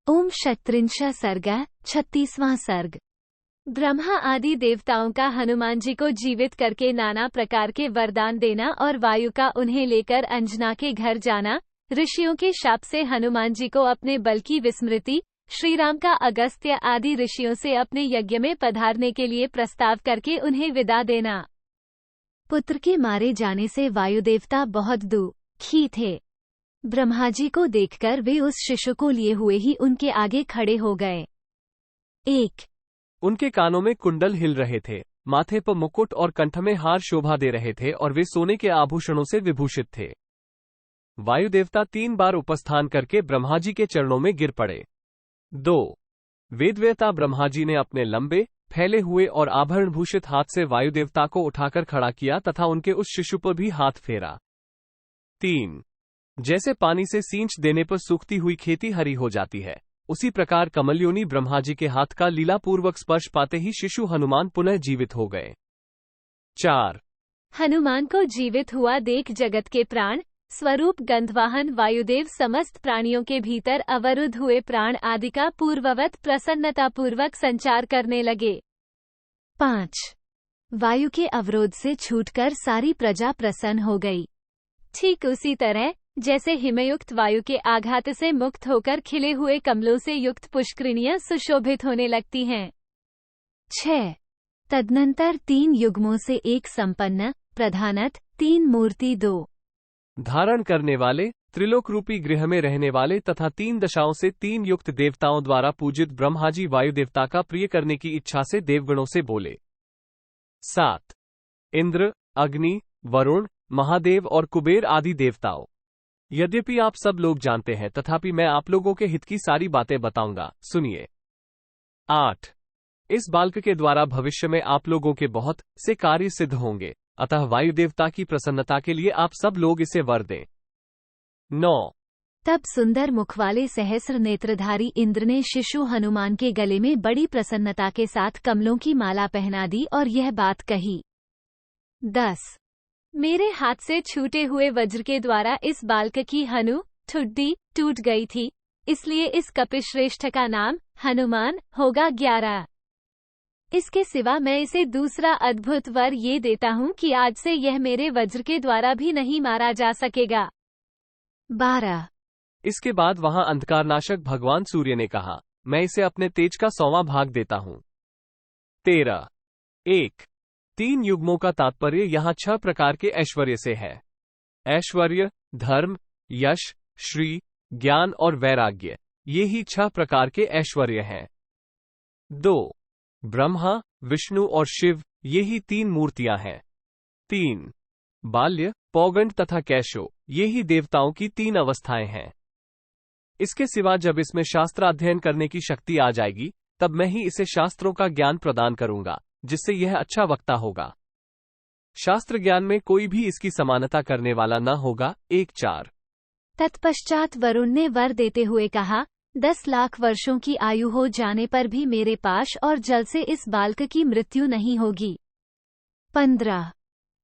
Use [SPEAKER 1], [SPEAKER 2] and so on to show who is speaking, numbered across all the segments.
[SPEAKER 1] ओम शत्रिंश सर्ग 36वां सर्ग। ब्रह्मा आदि देवताओं का हनुमान जी को जीवित करके नाना प्रकार के वरदान देना और वायु का उन्हें लेकर अंजना के घर जाना, ऋषियों के शाप से हनुमान जी को अपने बल की विस्मृति, श्रीराम का अगस्त्य आदि ऋषियों से अपने यज्ञ में पधारने के लिए प्रस्ताव करके उन्हें विदा देना। पुत्र के मारे जाने से वायु देवता बहुत दुखी थे। ब्रह्मा जी को देखकर वे उस शिशु को लिए हुए ही उनके आगे खड़े हो गए। एक,
[SPEAKER 2] उनके कानों में कुंडल हिल रहे थे, माथे पर मुकुट और कंठ में हार शोभा दे रहे थे और वे सोने के आभूषणों से विभूषित थे। वायु देवता 3 बार उपस्थान करके ब्रह्मा जी के चरणों में गिर पड़े। 2, वेदवेता ब्रह्मा जी ने अपने लंबे फैले हुए और आभरण भूषित हाथ से वायु देवता को उठाकर खड़ा किया तथा उनके उस शिशु पर भी हाथ फेरा। 3, जैसे पानी से सींच देने पर सूखती हुई खेती हरी हो जाती है, उसी प्रकार कमलयोनी ब्रह्मा जी के हाथ का लीलापूर्वक स्पर्श पाते ही शिशु हनुमान पुनः जीवित हो गए। 4,
[SPEAKER 1] हनुमान को जीवित हुआ देख जगत के प्राण स्वरूप गंधवाहन वायुदेव समस्त प्राणियों के भीतर अवरुद्ध हुए प्राण आदि का पूर्ववत प्रसन्नतापूर्वक संचार करने लगे। 5, वायु के अवरोध से छूटकर सारी प्रजा प्रसन्न हो गई। ठीक उसी तरह जैसे हिमयुक्त वायु के आघात से मुक्त होकर खिले हुए कमलों से युक्त पुष्करिणियां सुशोभित होने लगती हैं। 6, तदनंतर 3 युग्मों से एक संपन्न प्रधानत 3 मूर्ति 2
[SPEAKER 2] धारण करने वाले त्रिलोक रूपी गृह में रहने वाले तथा 3 दशाओं से 3 युक्त देवताओं द्वारा पूजित ब्रह्मा जी वायु देवता का प्रिय करने की इच्छा से देवगणों से बोले। 7, इंद्र, अग्नि, वरुण, महादेव और कुबेर आदि देवताओं, यद्यपि आप सब लोग जानते हैं तथापि मैं आप लोगों के हित की सारी बातें बताऊंगा, सुनिए। 8, इस बालक के द्वारा भविष्य में आप लोगों के बहुत से कार्य सिद्ध होंगे, अतः वायु देवता की प्रसन्नता के लिए आप सब लोग इसे वर दें। 9,
[SPEAKER 1] तब सुंदर मुख वाले सहस्र नेत्रधारी इंद्र ने शिशु हनुमान के गले में बड़ी प्रसन्नता के साथ कमलों की माला पहना दी और यह बात कही। 10, मेरे हाथ से छूटे हुए वज्र के द्वारा इस बालक की हनु ठुड्डी टूट गई थी, इसलिए इस कपिश्रेष्ठ का नाम हनुमान होगा। 11, इसके सिवा मैं इसे दूसरा अद्भुत वर ये देता हूँ कि आज से यह मेरे वज्र के द्वारा भी नहीं मारा जा सकेगा। 12,
[SPEAKER 2] इसके बाद वहां अंधकारनाशक भगवान सूर्य ने कहा, मैं इसे अपने तेज का 100वां भाग देता हूँ। 13, 1, 3 युग्मों का तात्पर्य यहाँ 6 प्रकार के ऐश्वर्य से है। ऐश्वर्य, धर्म, यश, श्री, ज्ञान और वैराग्य, ये ही 6 प्रकार के ऐश्वर्य हैं। 2, ब्रह्मा, विष्णु और शिव, ये ही 3 मूर्तियां हैं। 3, बाल्य, पौगंड तथा कैशो, ये ही देवताओं की 3 अवस्थाएं हैं। इसके सिवा जब इसमें शास्त्र अध्ययन करने की शक्ति आ जाएगी तब मैं ही इसे शास्त्रों का ज्ञान प्रदान करूंगा, जिससे यह अच्छा वक्ता होगा। शास्त्र ज्ञान में कोई भी इसकी समानता करने वाला न होगा। 1, 4,
[SPEAKER 1] तत्पश्चात वरुण ने वर देते हुए कहा, 10 लाख वर्षों की आयु हो जाने पर भी मेरे पाश और जल से इस बालक की मृत्यु नहीं होगी। 15,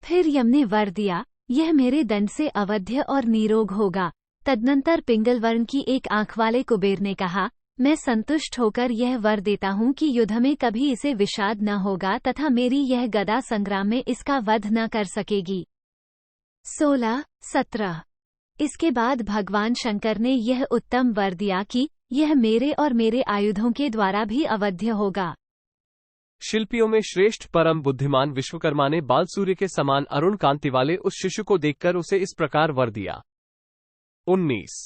[SPEAKER 1] फिर यम ने वर दिया, यह मेरे दंड से अवध्य और निरोग होगा। तदनंतर पिंगल वर्ण की एक आंख वाले कुबेर ने कहा, मैं संतुष्ट होकर यह वर देता हूँ कि युद्ध में कभी इसे विषाद न होगा तथा मेरी यह गदा संग्राम में इसका वध न कर सकेगी। 16, 17, इसके बाद भगवान शंकर ने यह उत्तम वर दिया कि यह मेरे और मेरे आयुधों के द्वारा भी अवध्य होगा।
[SPEAKER 2] शिल्पियों में श्रेष्ठ परम बुद्धिमान विश्वकर्मा ने बाल सूर्य के समान अरुण कांति वाले उस शिशु को देखकर उसे इस प्रकार वर दिया। 19,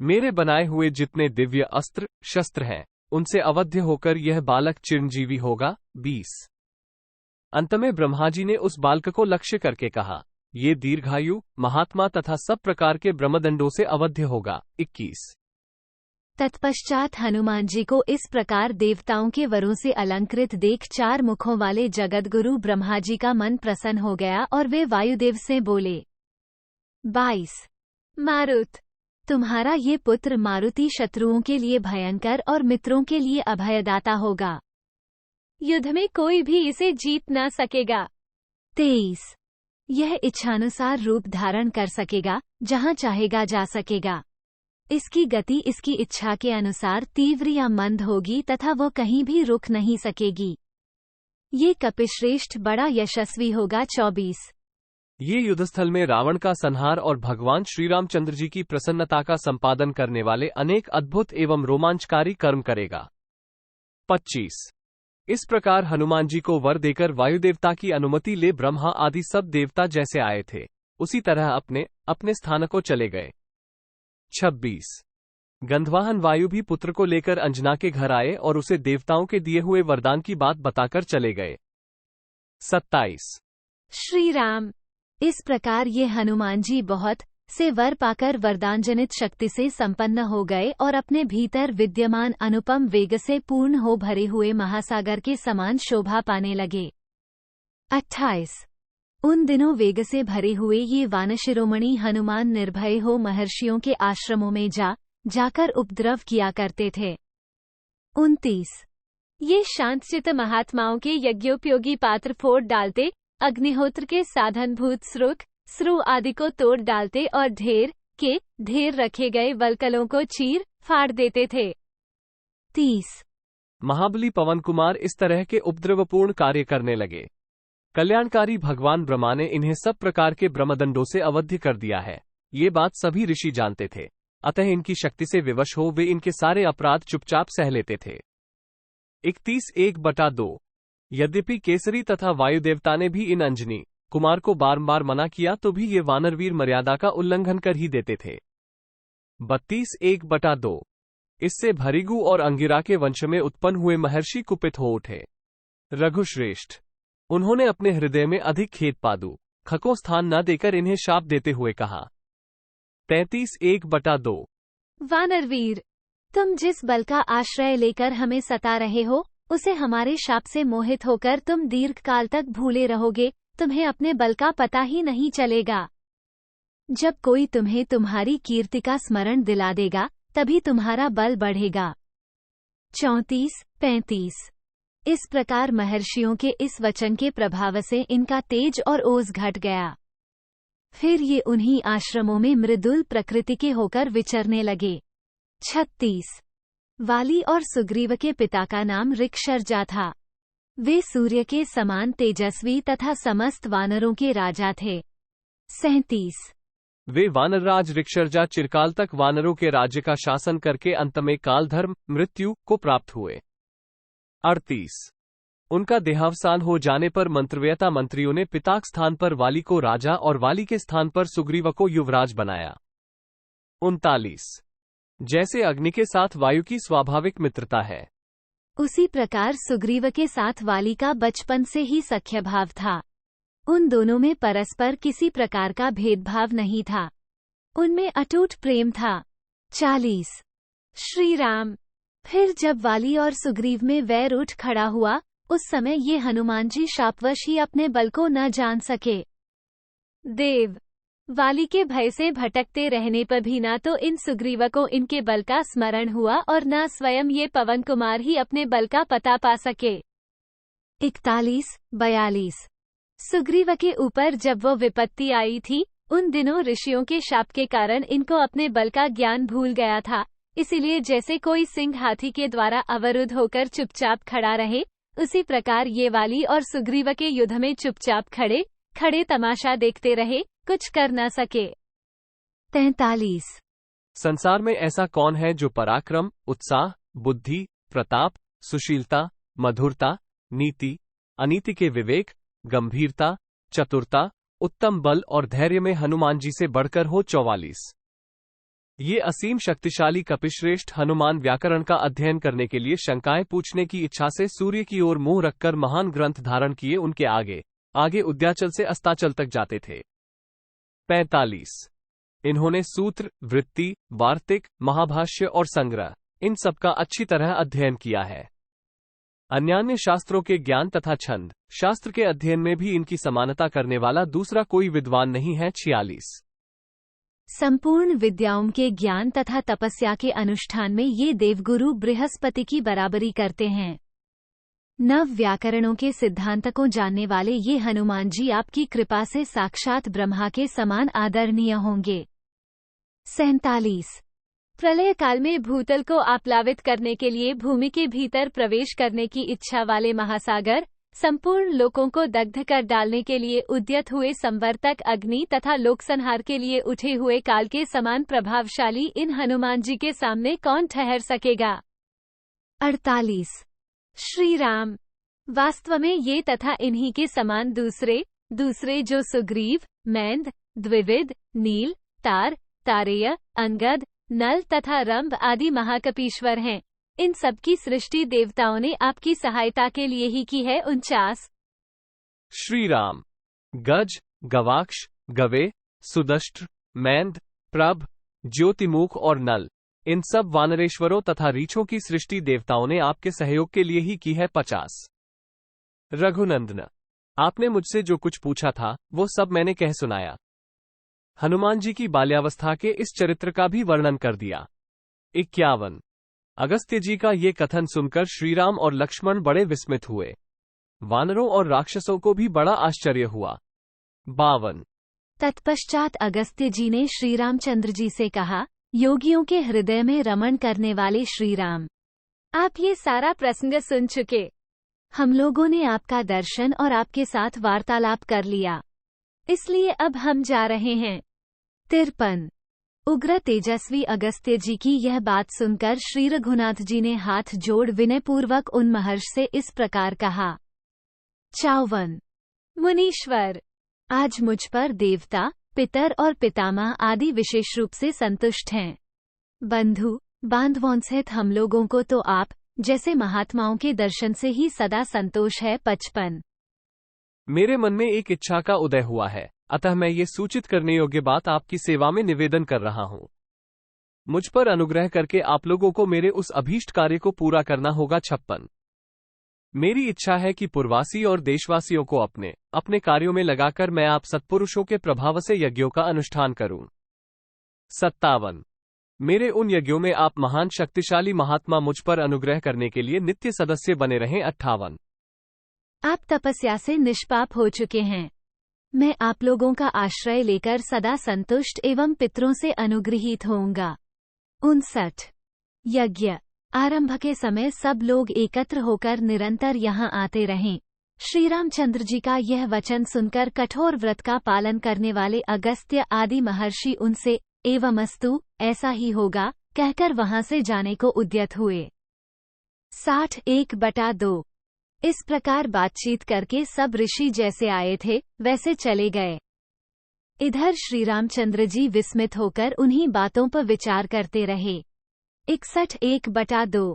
[SPEAKER 2] मेरे बनाए हुए जितने दिव्य अस्त्र शस्त्र हैं उनसे अवध्य होकर यह बालक चिरंजीवी होगा। 20, अंत में ब्रह्मा जी ने उस बालक को लक्ष्य करके कहा, ये दीर्घायु, महात्मा तथा सब प्रकार के ब्रह्मदंडों से अवध्य होगा। 21,
[SPEAKER 1] तत्पश्चात हनुमान जी को इस प्रकार देवताओं के वरों से अलंकृत देख 4 मुखों वाले जगतगुरु ब्रह्मा जी का मन प्रसन्न हो गया और वे वायुदेव से बोले। 22, मारुत, तुम्हारा ये पुत्र मारुति शत्रुओं के लिए भयंकर और मित्रों के लिए अभयदाता होगा। युद्ध में कोई भी इसे जीत न सकेगा। 23, यह इच्छानुसार रूप धारण कर सकेगा, जहां चाहेगा जा सकेगा। इसकी गति इसकी इच्छा के अनुसार तीव्र या मंद होगी तथा वो कहीं भी रुक नहीं सकेगी। ये कपिश्रेष्ठ बड़ा यशस्वी होगा। 24।
[SPEAKER 2] ये युद्धस्थल में रावण का संहार और भगवान श्री रामचंद्र जी की प्रसन्नता का संपादन करने वाले अनेक अद्भुत एवं रोमांचकारी कर्म करेगा। 25। इस प्रकार हनुमान जी को वर देकर वायुदेवता की अनुमति ले ब्रह्मा आदि सब देवता जैसे आए थे उसी तरह अपने अपने स्थान को चले गए। 26। गंधवाहन वायु भी पुत्र को लेकर अंजना के घर आए और उसे देवताओं के दिए हुए वरदान की बात बताकर चले गए। 27।
[SPEAKER 1] श्री राम। इस प्रकार ये हनुमान जी बहुत से वर पाकर वरदान जनित शक्ति से संपन्न हो गए और अपने भीतर विद्यमान अनुपम वेग से पूर्ण हो भरे हुए महासागर के समान शोभा पाने लगे। 28। उन दिनों वेग से भरे हुए ये वानशिरोमणि हनुमान निर्भय हो महर्षियों के आश्रमों में जाकर उपद्रव किया करते थे। 29। ये शांतचित्त महात्माओं के यज्ञोपयोगी पात्र फोड़ डालते, अग्निहोत्र के साधनभूत स्रु आदि को तोड़ डालते और ढेर रखे गए वलकलों को चीर फाड़ देते थे। 30।
[SPEAKER 2] महाबली पवन कुमार इस तरह के उपद्रवपूर्ण कार्य करने लगे। कल्याणकारी भगवान ब्रह्मा ने इन्हें सब प्रकार के ब्रह्मदंडों से अवध्य कर दिया है। ये बात सभी ऋषि जानते थे, अतः इनकी शक्ति से विवश हो वे इनके सारे अपराध चुपचाप सह लेते थे। 31:1/2। यद्यपि केसरी तथा वायुदेवता ने भी इन अंजनी कुमार को बारंबार मना किया तो भी ये वानरवीर मर्यादा का उल्लंघन कर ही देते थे। 32:1/2। इससे भरिगु और अंगिरा के वंश में उत्पन्न हुए महर्षि कुपित हो उठे। रघुश्रेष्ठ। उन्होंने अपने हृदय में अधिक खेद पादु खको स्थान न देकर इन्हें शाप देते हुए कहा। 33:1/2।
[SPEAKER 1] वानरवीर, तुम जिस बल का आश्रय लेकर हमें सता रहे हो उसे हमारे शाप से मोहित होकर तुम दीर्घ काल तक भूले रहोगे। तुम्हें अपने बल का पता ही नहीं चलेगा। जब कोई तुम्हें तुम्हारी कीर्ति का स्मरण दिला देगा तभी तुम्हारा बल बढ़ेगा। 34:35। इस प्रकार महर्षियों के इस वचन के प्रभाव से इनका तेज और ओज घट गया। फिर ये उन्हीं आश्रमों में मृदुल प्रकृति के होकर विचरने लगे। 36। वाली और सुग्रीव के पिता का नाम ऋक्षर्जा था। वे सूर्य के समान तेजस्वी तथा समस्त वानरों के राजा थे। 37।
[SPEAKER 2] वे वानरराज ऋक्षर्जा चिरकाल तक वानरों के राज्य का शासन करके अंत में कालधर्म मृत्यु को प्राप्त हुए। 38। उनका देहावसान हो जाने पर मंत्रव्यता मंत्रियों ने पिताक स्थान पर वाली को राजा और वाली के स्थान पर सुग्रीव को युवराज बनाया। 39। जैसे अग्नि के साथ वायु की स्वाभाविक मित्रता है
[SPEAKER 1] उसी प्रकार सुग्रीव के साथ वाली का बचपन से ही सख्य भाव था। उन दोनों में परस्पर किसी प्रकार का भेदभाव नहीं था, उनमें अटूट प्रेम था। 40। श्री राम। फिर जब वाली और सुग्रीव में वैर उठ खड़ा हुआ उस समय ये हनुमान जी शापवश ही अपने बल को न जान सके। देव वाली के भय से भटकते रहने पर भी ना तो इन सुग्रीव को इनके बल का स्मरण हुआ और न स्वयं ये पवन कुमार ही अपने बल का पता पा सके। 41-42। सुग्रीव के ऊपर जब वो विपत्ति आई थी उन दिनों ऋषियों के शाप के कारण इनको अपने बल का ज्ञान भूल गया था, इसीलिए जैसे कोई सिंह हाथी के द्वारा अवरुद्ध होकर चुपचाप खड़ा रहे उसी प्रकार ये वाली और सुग्रीव के युद्ध में चुपचाप खड़े तमाशा देखते रहे, कुछ कर न सके। 43।
[SPEAKER 2] संसार में ऐसा कौन है जो पराक्रम, उत्साह, बुद्धि, प्रताप, सुशीलता, मधुरता, नीति, अनीति के विवेक, गंभीरता, चतुरता, उत्तम बल और धैर्य में हनुमान जी से बढ़कर हो। 44। ये असीम शक्तिशाली कपिश्रेष्ठ हनुमान व्याकरण का अध्ययन करने के लिए शंकाएं पूछने की इच्छा से सूर्य की ओर मुंह रखकर महान ग्रंथ धारण किए उनके आगे उद्याचल से अस्ताचल तक जाते थे। 45। इन्होंने सूत्र, वृत्ति, वार्तिक, महाभाष्य और संग्रह इन सब का अच्छी तरह अध्ययन किया है। अन्यान्य शास्त्रों के ज्ञान तथा छंद शास्त्र के अध्ययन में भी इनकी समानता करने वाला दूसरा कोई विद्वान नहीं है। 46।
[SPEAKER 1] संपूर्ण विद्याओं के ज्ञान तथा तपस्या के अनुष्ठान में ये देवगुरु बृहस्पति की बराबरी करते हैं। नव व्याकरणों के सिद्धांत को जानने वाले ये हनुमान जी आपकी कृपा से साक्षात ब्रह्मा के समान आदरणीय होंगे। 47। प्रलय काल में भूतल को आप्लावित करने के लिए भूमि के भीतर प्रवेश करने की इच्छा वाले महासागर, संपूर्ण लोकों को दग्ध कर डालने के लिए उद्यत हुए संवर्तक अग्नि तथा लोकसंहार के लिए उठे हुए काल के समान प्रभावशाली इन हनुमान जी के सामने कौन ठहर सकेगा। 48। श्री राम। वास्तव में ये तथा इन्हीं के समान दूसरे जो सुग्रीव, मैंद, द्विविद, नील, तार, तारेय, अंगद, नल तथा रंभ आदि महाकपीश्वर हैं, इन सब की सृष्टि देवताओं ने आपकी सहायता के लिए ही की है। 49।
[SPEAKER 2] श्री राम। गज, गवाक्ष, गवे, सुदष्ट्र, मैंद, प्रभ, ज्योतिमुख और नल, इन सब वानरेश्वरों तथा रीछों की सृष्टि देवताओं ने आपके सहयोग के लिए ही की है। 50। रघुनंदन, आपने मुझसे जो कुछ पूछा था वो सब मैंने कह सुनाया। हनुमान जी की बाल्यावस्था के इस चरित्र का भी वर्णन कर दिया। 51। अगस्त्य जी का ये कथन सुनकर श्रीराम और लक्ष्मण बड़े विस्मित हुए। वानरों और राक्षसों को भी बड़ा आश्चर्य हुआ। 52।
[SPEAKER 1] तत्पश्चात अगस्त्य जी ने श्री रामचंद्र जी से कहा, योगियों के हृदय में रमण करने वाले श्री राम, आप ये सारा प्रसंग सुन चुके। हम लोगों ने आपका दर्शन और आपके साथ वार्तालाप कर लिया, इसलिए अब हम जा रहे हैं। 53। उग्र तेजस्वी अगस्त्य जी की यह बात सुनकर श्री रघुनाथ जी ने हाथ जोड़ विनयपूर्वक उन महर्षि से इस प्रकार कहा। 54। मुनीश्वर, आज मुझ पर देवता, पितर और पितामह आदि विशेष रूप से संतुष्ट हैं। बंधु बांधवों सहित हम लोगों को तो आप जैसे महात्माओं के दर्शन से ही सदा संतोष है। 55।
[SPEAKER 2] मेरे मन में एक इच्छा का उदय हुआ है, अतः मैं ये सूचित करने योग्य बात आपकी सेवा में निवेदन कर रहा हूँ। मुझ पर अनुग्रह करके आप लोगों को मेरे उस अभीष्ट कार्य को पूरा करना होगा। 56। मेरी इच्छा है कि पुरवासी और देशवासियों को अपने अपने कार्यों में लगाकर मैं आप सत्पुरुषों के प्रभाव से यज्ञों का अनुष्ठान करूं। 57। मेरे उन यज्ञों में आप महान शक्तिशाली महात्मा मुझ पर अनुग्रह करने के लिए नित्य सदस्य बने रहें। 58।
[SPEAKER 1] आप तपस्या से निष्पाप हो चुके हैं, मैं आप लोगों का आश्रय लेकर सदा संतुष्ट एवं पितरों से अनुग्रहित होऊंगा। 59। यज्ञ आरंभ के समय सब लोग एकत्र होकर निरंतर यहाँ आते रहें। श्री रामचंद्र जी का यह वचन सुनकर कठोर व्रत का पालन करने वाले अगस्त्य आदि महर्षि उनसे एवमस्तु, ऐसा ही होगा, कहकर वहां से जाने को उद्यत हुए। 61/2। इस प्रकार बातचीत करके सब ऋषि जैसे आए थे वैसे चले गए। इधर श्री रामचंद्र जी विस्मित होकर उन्हीं बातों पर विचार करते रहे। 61/2।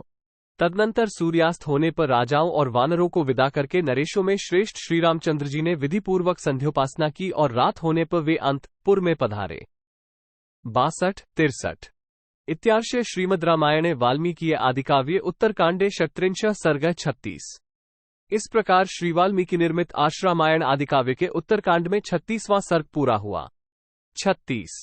[SPEAKER 2] तदनंतर सूर्यास्त होने पर राजाओं और वानरों को विदा करके नरेशों में श्रेष्ठ श्री रामचंद्र जी ने विधिपूर्वक संध्योपासना की और रात होने पर वे अंतपुर में पधारे। 62-63 इत्यार्षे श्रीमद् रामायणे वाल्मीकि आदिकाव्ये उत्तरकांडे षट्त्रिंशः सर्गः 36। इस प्रकार श्री वाल्मीकि निर्मित आश्रामायण आदिकाव्य के उत्तरकांड में 36वां सर्ग पूरा हुआ। 36।